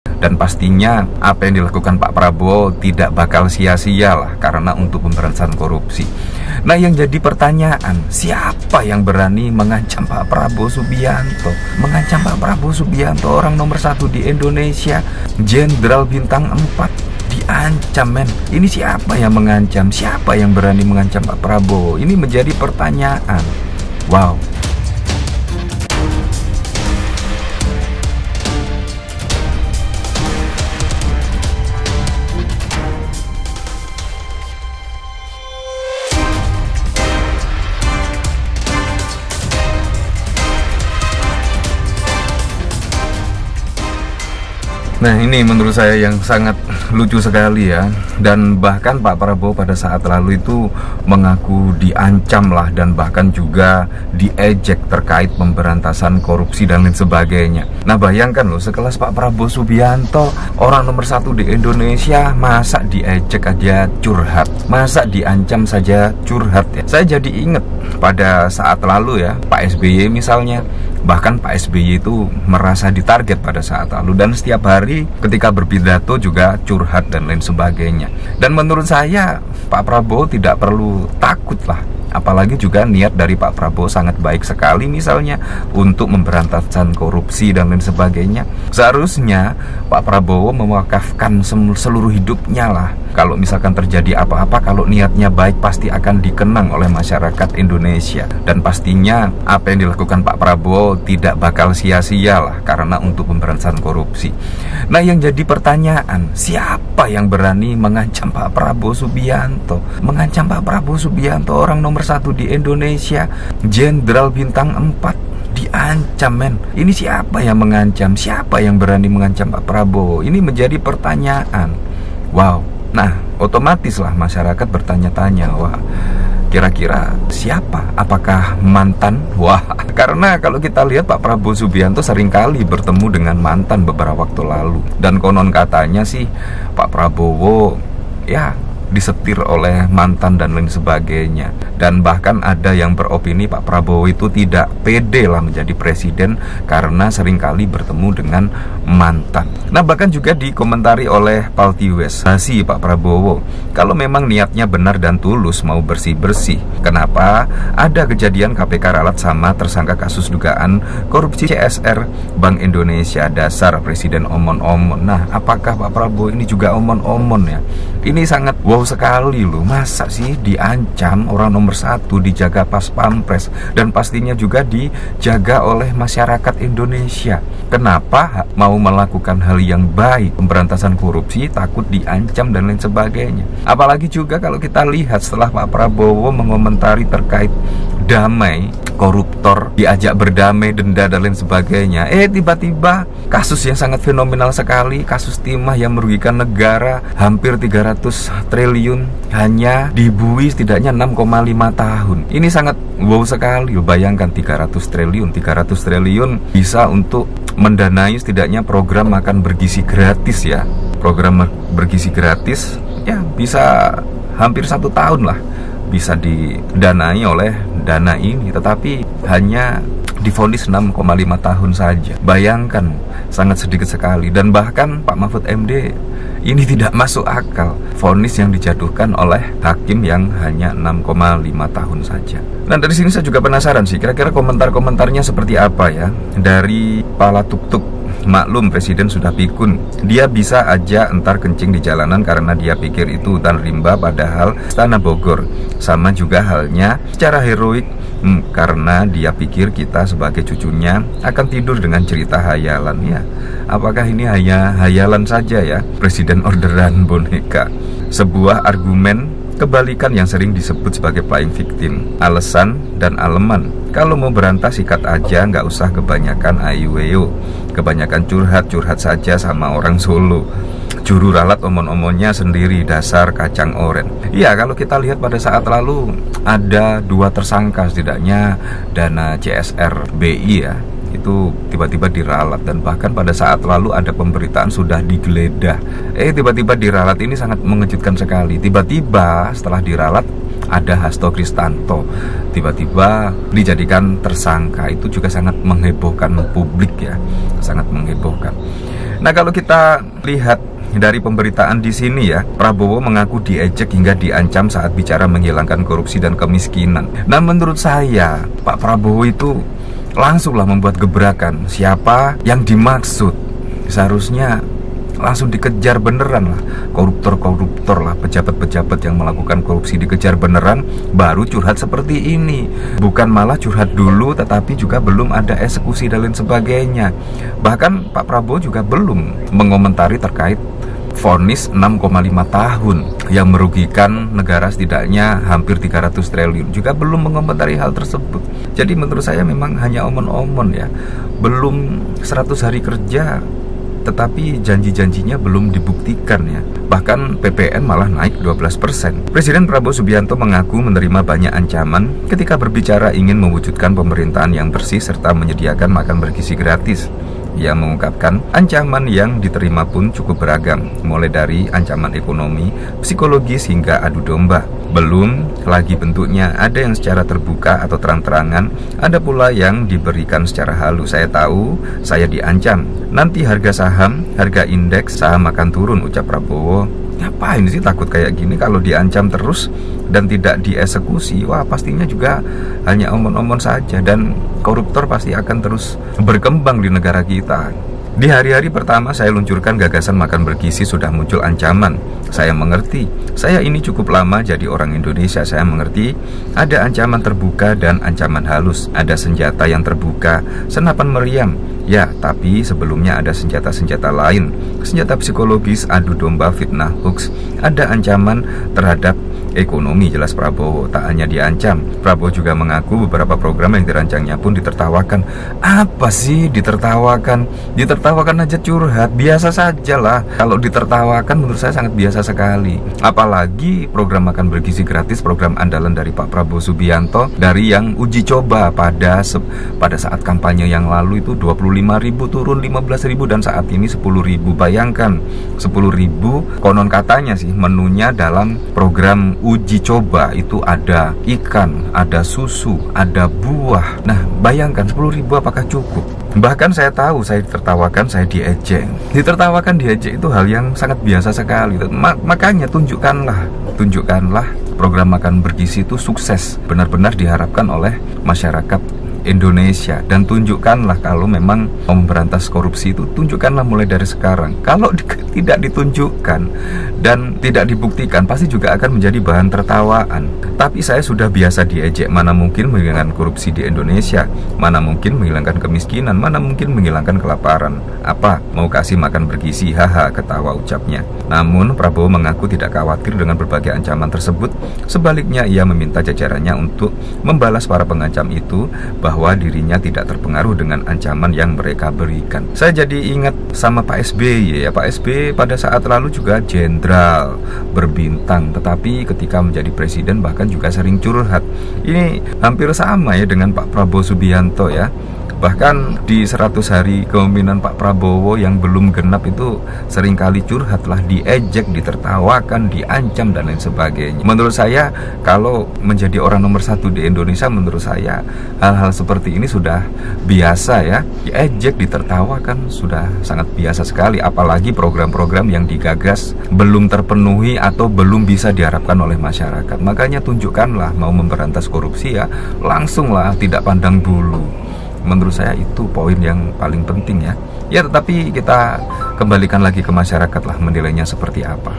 Dan pastinya apa yang dilakukan Pak Prabowo tidak bakal sia-sia lah, karena untuk pemberantasan korupsi. Nah, yang jadi pertanyaan, siapa yang berani mengancam Pak Prabowo Subianto? Mengancam Pak Prabowo Subianto, orang nomor 1 di Indonesia, Jenderal Bintang 4, diancam, men. Ini siapa yang mengancam? Siapa yang berani mengancam Pak Prabowo? Ini menjadi pertanyaan. Wow. Nah, ini menurut saya yang sangat lucu sekali ya. Dan bahkan Pak Prabowo pada saat lalu itu mengaku diancam lah, dan bahkan juga diejek terkait pemberantasan korupsi dan lain sebagainya. Nah, bayangkan loh, sekelas Pak Prabowo Subianto, orang nomor 1 di Indonesia, masa diejek aja curhat, masa diancam saja curhat ya. Saya jadi inget pada saat lalu ya, Pak SBY misalnya. Bahkan Pak SBY itu merasa ditarget pada saat lalu, dan setiap hari ketika berpidato juga curhat dan lain sebagainya. Dan menurut saya Pak Prabowo tidak perlu takut lah. Apalagi juga niat dari Pak Prabowo sangat baik sekali, misalnya untuk memberantasan korupsi dan lain sebagainya. Seharusnya Pak Prabowo mewakafkan seluruh hidupnya lah. Kalau misalkan terjadi apa-apa, kalau niatnya baik pasti akan dikenang oleh masyarakat Indonesia. Dan pastinya apa yang dilakukan Pak Prabowo tidak bakal sia-sia lah, karena untuk pemberantasan korupsi. Nah, yang jadi pertanyaan, siapa yang berani mengancam Pak Prabowo Subianto? Mengancam Pak Prabowo Subianto, orang nomor 1 di Indonesia, Jenderal Bintang 4, diancam, men. Ini siapa yang mengancam? Siapa yang berani mengancam Pak Prabowo? Ini menjadi pertanyaan. Wow. Nah, otomatis lah masyarakat bertanya-tanya, wah, kira-kira siapa? Apakah mantan? Wah, karena kalau kita lihat Pak Prabowo Subianto seringkali bertemu dengan mantan beberapa waktu lalu. Dan konon katanya sih Pak Prabowo ya disetir oleh mantan dan lain sebagainya. Dan bahkan ada yang beropini Pak Prabowo itu tidak pede lah menjadi presiden karena seringkali bertemu dengan mantan. Nah, bahkan juga dikomentari oleh Paltiwes, si Pak Prabowo, kalau memang niatnya benar dan tulus mau bersih-bersih, kenapa ada kejadian KPK ralat sama tersangka kasus dugaan korupsi CSR Bank Indonesia? Dasar presiden omon-omon. Nah, apakah Pak Prabowo ini juga omon-omon ya? Ini sangat wow sekali loh. Masa sih diancam, orang nomor 1 dijaga pas pampres, dan pastinya juga dijaga oleh masyarakat Indonesia. Kenapa mau melakukan hal yang baik, pemberantasan korupsi, takut diancam dan lain sebagainya? Apalagi juga kalau kita lihat setelah Pak Prabowo mengomentari terkait damai, koruptor diajak berdamai, denda dan lain sebagainya, tiba-tiba kasus yang sangat fenomenal sekali, kasus timah yang merugikan negara hampir 300 triliun hanya dibuih setidaknya 6,5 tahun. Ini sangat wow sekali. Bayangkan 300 triliun bisa untuk mendanai setidaknya program makan bergizi gratis ya. Program bergizi gratis ya bisa hampir 1 tahun lah bisa didanai oleh dana ini, tetapi hanya divonis 6,5 tahun saja. Bayangkan, sangat sedikit sekali. Dan bahkan Pak Mahfud MD ini tidak masuk akal, vonis yang dijatuhkan oleh hakim yang hanya 6,5 tahun saja. Nah, dari sini saya juga penasaran sih, kira-kira komentar-komentarnya seperti apa ya dari Pala Tuk-Tuk. Maklum presiden sudah pikun, dia bisa aja entar kencing di jalanan karena dia pikir itu hutan rimba, padahal Istana Bogor. Sama juga halnya secara heroik, karena dia pikir kita sebagai cucunya akan tidur dengan cerita hayalan ya. Apakah ini hanya hayalan saja ya, presiden orderan boneka? Sebuah argumen kebalikan yang sering disebut sebagai playing victim, alasan dan aleman. Kalau mau berantas sikat aja, nggak usah kebanyakan ayu-ayu, kebanyakan curhat saja sama orang Solo. Juru ralat omon-omonnya sendiri, dasar kacang oren. Iya, kalau kita lihat pada saat lalu ada 2 tersangka setidaknya dana CSR BI ya, itu tiba-tiba diralat. Dan bahkan pada saat lalu ada pemberitaan sudah digeledah. Tiba-tiba diralat, ini sangat mengejutkan sekali. Tiba-tiba setelah diralat ada Hasto Kristanto, tiba-tiba dijadikan tersangka. Itu juga sangat menghebohkan publik ya, sangat menghebohkan. Nah, kalau kita lihat dari pemberitaan di sini ya, Prabowo mengaku diejek hingga diancam saat bicara menghilangkan korupsi dan kemiskinan. Nah, menurut saya Pak Prabowo itu langsunglah membuat gebrakan. Siapa yang dimaksud? Seharusnya langsung dikejar beneran lah. Koruptor-koruptor lah, pejabat-pejabat yang melakukan korupsi dikejar beneran, baru curhat seperti ini. Bukan malah curhat dulu tetapi juga belum ada eksekusi dan lain sebagainya. Bahkan Pak Prabowo juga belum mengomentari terkait vonis 6,5 tahun yang merugikan negara setidaknya hampir 300 triliun, juga belum mengomentari hal tersebut. Jadi menurut saya memang hanya omon-omon ya. Belum 100 hari kerja tetapi janji-janjinya belum dibuktikan ya. Bahkan PPN malah naik 12%. Presiden Prabowo Subianto mengaku menerima banyak ancaman ketika berbicara ingin mewujudkan pemerintahan yang bersih serta menyediakan makan bergizi gratis. Ia mengungkapkan ancaman yang diterima pun cukup beragam, mulai dari ancaman ekonomi, psikologis hingga adu domba. Belum lagi bentuknya, ada yang secara terbuka atau terang-terangan, ada pula yang diberikan secara halus. Saya tahu, saya diancam. Nanti harga saham, harga indeks saham akan turun, ucap Prabowo. Ngapain sih takut kayak gini? Kalau diancam terus dan tidak dieksekusi, wah pastinya juga hanya omon-omon saja, dan koruptor pasti akan terus berkembang di negara kita. Di hari-hari pertama saya luncurkan gagasan makan bergizi sudah muncul ancaman. Saya mengerti, saya ini cukup lama jadi orang Indonesia. Saya mengerti ada ancaman terbuka dan ancaman halus. Ada senjata yang terbuka, senapan meriam. Ya, tapi sebelumnya ada senjata-senjata lain. Senjata psikologis, adu domba, fitnah, hoax. Ada ancaman terhadap ekonomi, jelas Prabowo. Tak hanya diancam, Prabowo juga mengaku beberapa program yang dirancangnya pun ditertawakan. Apa sih ditertawakan? Ditertawakan aja curhat, biasa saja lah. Kalau ditertawakan menurut saya sangat biasa sekali. Apalagi program makan bergizi gratis, program andalan dari Pak Prabowo Subianto, dari yang uji coba pada saat kampanye yang lalu itu 25.000 turun 15.000 dan saat ini 10.000. Bayangkan 10.000, konon katanya sih menunya dalam program uji coba itu ada ikan, ada susu, ada buah. Nah, bayangkan 10.000 apakah cukup? Bahkan saya tahu saya ditertawakan, saya diejek. Ditertawakan, diejek itu hal yang sangat biasa sekali. Makanya tunjukkanlah program makan bergizi itu sukses, benar-benar diharapkan oleh masyarakat Indonesia. Dan tunjukkanlah kalau memang mau memberantas korupsi itu, tunjukkanlah mulai dari sekarang. Kalau tidak ditunjukkan dan tidak dibuktikan, pasti juga akan menjadi bahan tertawaan. Tapi saya sudah biasa diejek. Mana mungkin menghilangkan korupsi di Indonesia, mana mungkin menghilangkan kemiskinan, mana mungkin menghilangkan kelaparan. Apa, mau kasih makan bergizi? Haha, ketawa ucapnya. Namun Prabowo mengaku tidak khawatir dengan berbagai ancaman tersebut. Sebaliknya ia meminta jajarannya untuk membalas para pengancam itu, bahwa dirinya tidak terpengaruh dengan ancaman yang mereka berikan. Saya jadi ingat sama Pak SBY ya. Pak SBY pada saat lalu juga jenderal berbintang, tetapi ketika menjadi presiden bahkan juga sering curhat. Ini hampir sama ya dengan Pak Prabowo Subianto ya. Bahkan di 100 hari kepemimpinan Pak Prabowo yang belum genap itu seringkali curhatlah, diejek, ditertawakan, diancam dan lain sebagainya. Menurut saya kalau menjadi orang nomor 1 di Indonesia, menurut saya hal-hal seperti ini sudah biasa ya. Diejek, ditertawakan sudah sangat biasa sekali. Apalagi program-program yang digagas belum terpenuhi atau belum bisa diharapkan oleh masyarakat. Makanya tunjukkanlah mau memberantas korupsi ya, langsunglah, tidak pandang bulu. Menurut saya itu poin yang paling penting ya. Ya, tetapi kita kembalikan lagi ke masyarakat lah menilainya seperti apa.